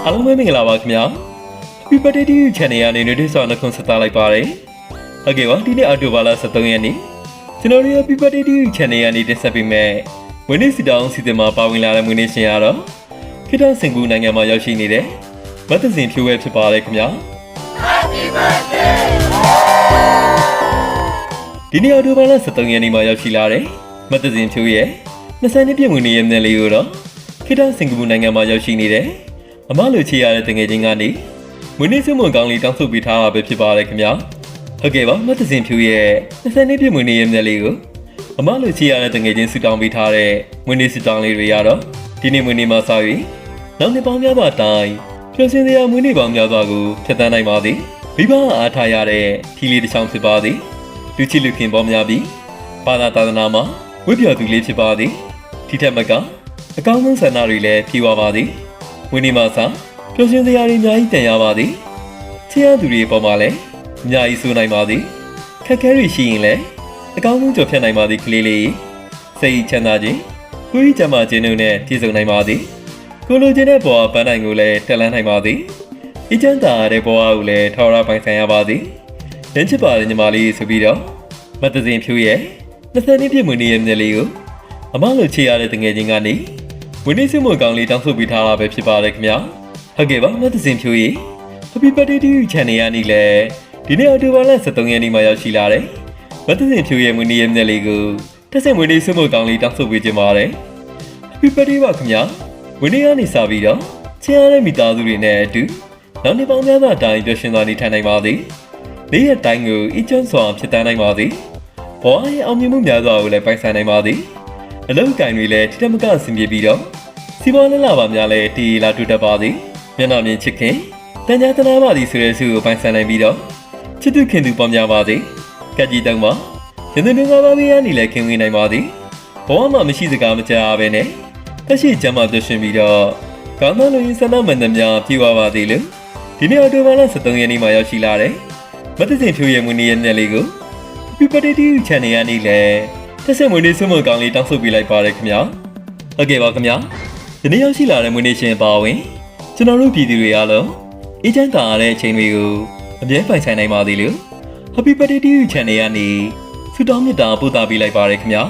အားလုံးပဲမင်္ဂလာပါခင်ဗျာ Happy Birthday to you Channel ကနေနေ့တစ်စောင်းနှုတ်ဆက်သလိုက်ပါတယ်ဟုတ်ကဲ့ပါဒီနေ့အော်တိုဘာလ23ရက်နေ့ကျွန်တော်တို့ Happy Birthday to you Channel ကနေတင်ဆက်ပေးမယ်ဝင်းနေစီတောင်းစီစဉ်မှာပါဝင်လာတဲ့မွေးနေ့ရှင်ကတော့ခေတ္တစင်ကူနိုင်ငံမှာရောက်ရှိနေတဲ့မတ်သဇင်ဖြိုးပဲဖြစ်ပါတယ်ခင်ဗျာ Happy birthday ဒီနေ့အော်တိုဘာလ23ရက်နေ့မှာရောက်ရှိလာတဲ့မတ်သဇင်ဖြိုးရဲ့20နှစ်ပြည့်မွေးနေ့ရဲ့နေ့လေးကိုတော့ခေတ္တစင်ကူနိုင်ငံမှာရောက်ရှိနေတဲ့အမလိုချေရတဲ့တငယ်ချင်းကနေမွေးနေ့ဆုမွန်ကောင်းလေးတောင်းဆိုပေးထားတာပဲဖြစ်ပါတယ်ခင်ဗျာဟုတ်ကဲ့ပါမတ်သဇင်ဖြူရဲ့20နှစ်ပြည့်မွေးနေ့ရဲ့နေ့လေးကိုအမလိုချေရတဲ့တငယ်ချင်းဆုတောင်းပေးထားတဲ့မွေးနေ့ဆုတောင်းလေးတွေရတော့ဒီနေ့မွေးနေ့မှာစပြီးနောက်နှစ်ပေါင်းများစွာတိုင်ပျော်ရွှင်စရာမွေးနေ့ပေါင်းများစွာကိုဖြတ်သန်းနိုင်ပါသည်မိဘအားထားရတဲ့ခီးလေးတစ်ချောင်းဖြစ်ပါသည်လူချစ်လူခင်ပေါင်းများပြီးဘာသာသာသနာမှာဝိပျော်သူလေးဖြစ်ပါသည်ဒီထက်မကအကောင်းဆုံးဆန္ဒတွေလည်းဖြည့်ဝပါသည်ဝင်းနေမှာစားပျော်ရွှင်စရာတွေအများကြီးတန်ရပါသည်ချစ်ရသူတွေပေါ်မှာလည်းအများကြီးဆိုနိုင်ပါသည်ခက်ခဲတွေရှိရင်လည်းအကောင်းဆုံးကြော်ဖြတ်နိုင်ပါသည်ကလေးလေးစိတ်ချမ်းသာခြင်းကိုယ်ကြီးချမ်းသာခြင်းတို့နဲ့ပြည့်စုံနိုင်ပါသည်ကိုလိုချင်တဲ့ဘဝပန်းနိုင်ကိုလည်းတက်လှမ်းနိုင်ပါသည်အကျဉ်းသာတဲ့ဘဝကိုလည်းထော်ရပိုင်ဆိုင်ရပါသည်ရင်းချစ်ပါတယ်ညီမလေးဆိုပြီးတော့မတ်သဇင်ဖြူရဲ့20နှစ်ပြည့်မွေးနေ့ရဲ့နေ့လေးကိုအမလိုချေရတဲ့တငယ်ချင်းကနေဝင်းနေစုမွန်ကောင်းလေးတောင်းဆိုပေးထားတာပဲဖြစ်ပါတယ်ခင်ဗျာဟုတ်ကဲ့ပါမတ်သဇင်ဖြိုးရေ Happy Birthday to you Channel ရနေလေဒီနေ့အော်တိုဘာလ23ရက်နေ့မှာရောက်ရှိလာတယ်မတ်သဇင်ဖြိုးရဲ့မွေးနေ့ရဲ့နေ့လေးကိုတက်ဆက်မွေးနေ့စုမွန်ကောင်းလေးတောင်းဆိုပေးခြင်းပါတယ် Happy Birthday ပါခင်ဗျာမွေးနေ့ကနေစပြီးတော့ချင်ရတဲ့မိသားစုတွေနဲ့အတူနောက်နှစ်ပေါင်းများစွာတိုင်ပျော်ရွှင်စွာနေထိုင်နိုင်ပါသည်နေ့ရက်တိုင်းကိုအကျဉ်းစွာဖြစ်တန်းနိုင်ပါသည်ဘဝရဲ့အောင်မြင်မှုများစွာကိုလည်းပိုင်ဆိုင်နိုင်ပါသည်အလုံးကင်တွေလည်းတိတမကအဆင်ပြေပြီးတော့စီပွားလလှပါများလည်းတီလာတူတတ်ပါသည်မျက်နှာမြင်ချစ်ခင်တန်ကြာတနာပါသည်ဆိုတဲ့ဆုကိုပိုင်ဆိုင်နိုင်ပြီးတော့ချစ်သူခင်သူပေါင်းများပါသည်ကက်ကြီးတောင်းပါရင်းနှီးငါးပါးမရနေလည်းခင်ဝင်နိုင်ပါသည်ဘဝမှာမရှိစကားမကြားဘဲနဲ့တက်ရှိချမ်းသာပျော်ရွှင်ပြီးတော့ကောင်းသောလူရင်းဆန္ဒမှန်သမျှပြည့်ဝပါသည်လို့ဒီနေ့အော်တိုဘာလ23ရက်နေ့မှာရောက်ရှိလာတဲ့မတ်သဇင်ဖြိုးရဲ့မွေးနေ့ရဲ့နေ့လေးကို Happy Birthday to you Channel ရနေလေတက်ဆက်မွေးနေ့ဆုမွန်ကောင်းလေးတောင်းဆိုပေးလိုက်ပါတယ်ခင်ဗျာဟုတ်ကဲ့ပါခင်ဗျာဒီနေ့ရောက်ရှိလာတဲ့မွေးနေ့ရှင်ပါဝင်ကျွန်တော်တို့ပြည်သူတွေအားလုံးအေးချမ်းသာရတဲ့အချိန်တွေကိုအမြဲပိုင်ဆိုင်နိုင်ပါသေးလို့ Happy Birthday to you Channel ရနေဆုတောင်းမေတ္တာပို့သပေးလိုက်ပါတယ်ခင်ဗျာ